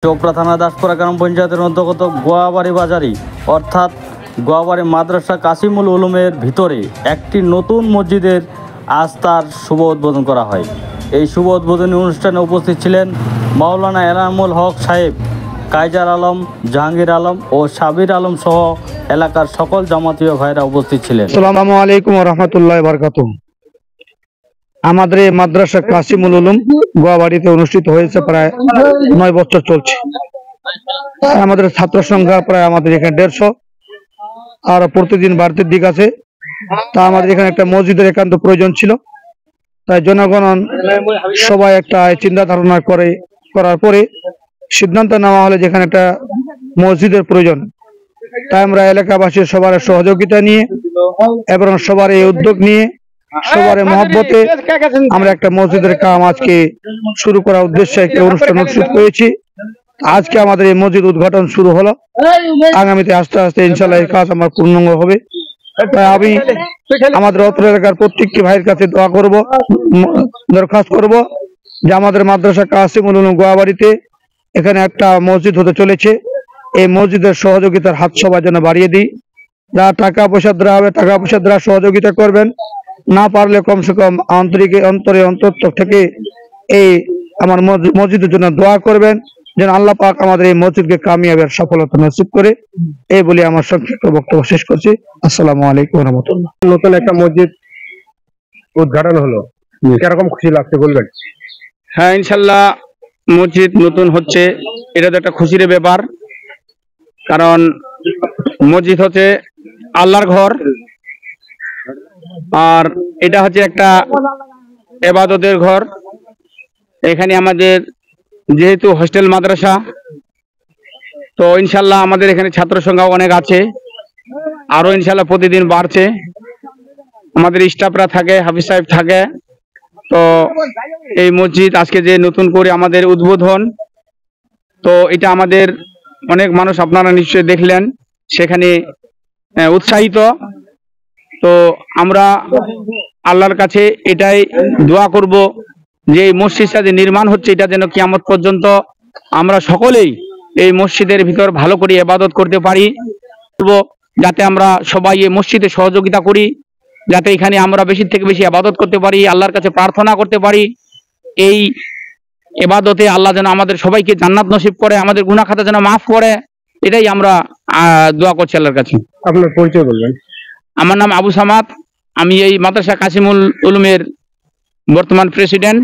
চোপড়া থানা দাসপাড়া গ্রাম পঞ্চায়েতের অন্তর্গত গোয়াবাড়ি বাজারি অর্থাৎ গোয়াবাড়ি মাদ্রাসা কাসিমুল উলুমের ভিতরে একটি নতুন মসজিদের আজ তার শুভ উদ্বোধন করা হয়। এই শুভ উদ্বোধনী অনুষ্ঠানে উপস্থিত ছিলেন মাওলানা এনামুল হক সাহেব, কাইজার আলম, জাহাঙ্গীর আলম ও সাবির আলম সহ এলাকার সকল জামাতীয় ভাইরা উপস্থিত ছিলেন। আসসালামু আলাইকুম ওয়া রাহমাতুল্লাহি ওয়া বারাকাতুহু। আমাদের এই মাদ্রাসা কাসিমুল উলুম গোয়াবাড়িতে অনুষ্ঠিত হয়েছে, প্রায় 9 বছর চলছে। আমাদের ছাত্র সংখ্যা প্রায় আমাদের এখানে 150, আর প্রতিদিন বাড়তির দিক আছে। তা আমাদের এখানে একটা মসজিদের একান্ত প্রয়োজন ছিল, তাই জনগণ সবাই একটা চিন্তা ধারণা করার পরে সিদ্ধান্ত নেওয়া হলো যেখানে একটা মসজিদের প্রয়োজন। তাই আমরা এলাকাবাসীর সবার সহযোগিতা নিয়ে এবং সবার এই উদ্যোগ নিয়ে সবার মহব্বতে আমরা একটা মসজিদের কাম আজকে শুরু করার উদ্দেশ্যে একটা অনুষ্ঠান অনুষ্ঠিত করেছি। আজকে আমাদের এই মসজিদ উদ্ঘাটন শুরু হলো। আগামীতে আস্তে আস্তে ইনশাআল্লাহ এই কাজ আমার পূর্ণাঙ্গ হবে। তাই আমি আমাদের অত্র এলাকার প্রত্যেকটি ভাইয়ের কাছে দরখাস্ত করব যে আমাদের মাদ্রাসা কাসিমুল উলুম গোয়াবাড়িতে এখানে একটা মসজিদ হতে চলেছে। এই মসজিদের সহযোগিতার হাত সবার জন্য বাড়িয়ে দিই। যা টাকা পয়সা দেওয়া হবে টাকা পয়সা দ্বারা সহযোগিতা করবেন, না পারলে কমসে কম অন্তর থেকে এই আমার মসজিদের জন্য দোয়া করবেন যেন আল্লাহ পাক আমাদের এই মসজিদকে কামিয়াবের সফলতা নসিব করে। এই বলে আমার সংক্ষিপ্ত বক্তব্য শেষ করছি। আসসালামু আলাইকুম ওয়া রাহমাতুল্লাহ। নতুন একটা মসজিদ উদ্ঘাটন হলো, কিরকম খুশি লাগছে বলবেন? হ্যাঁ, ইনশাল্লাহ মসজিদ নতুন হচ্ছে, এটা তো একটা খুশির ব্যাপার। কারণ মসজিদ হচ্ছে আল্লাহর ঘর, আর এটা হচ্ছে একটা ইবাদতের ঘর। এখানে আমাদের যেহেতু হোস্টেল মাদ্রাসা, তো ইনশাল্লাহ আমাদের এখানে ছাত্র সংখ্যা অনেক আছে, আরো ইনশাল্লাহ প্রতিদিন বাড়ছে। আমাদের স্টাফরা থাকে, হাফিজ সাহেব থাকে। তো এই মসজিদ আজকে যে নতুন করে আমাদের উদ্বোধন, তো এটা আমাদের অনেক মানুষ আপনারা নিশ্চয়ই দেখলেন, সেখানে উৎসাহিত। তো আমরা আল্লাহর কাছে এটাই দোয়া করব যে এই মসজিদটা যে নির্মাণ হচ্ছে, এটা যেন কিয়ামত পর্যন্ত আমরা সকলেই এই মসজিদের ভিতর ভালো করে ইবাদত করতে পারি, যাতে আমরা সবাই এই মসজিদে সহযোগিতা করি, যাতে এখানে আমরা বেশি থেকে বেশি ইবাদত করতে পারি, আল্লাহর কাছে প্রার্থনা করতে পারি। এই ইবাদতে আল্লাহ যেন আমাদের সবাইকে জান্নাত নসিব করে, আমাদের গুনাহ খাতা যেন মাফ করে, এটাই আমরা দোয়া করছি আল্লাহর কাছে। আপনার পরিচয় বলবেন? আমার নাম আবু সামাদ, আমি এই মাদ্রাসা কাসিমুল উলুমের বর্তমান প্রেসিডেন্ট।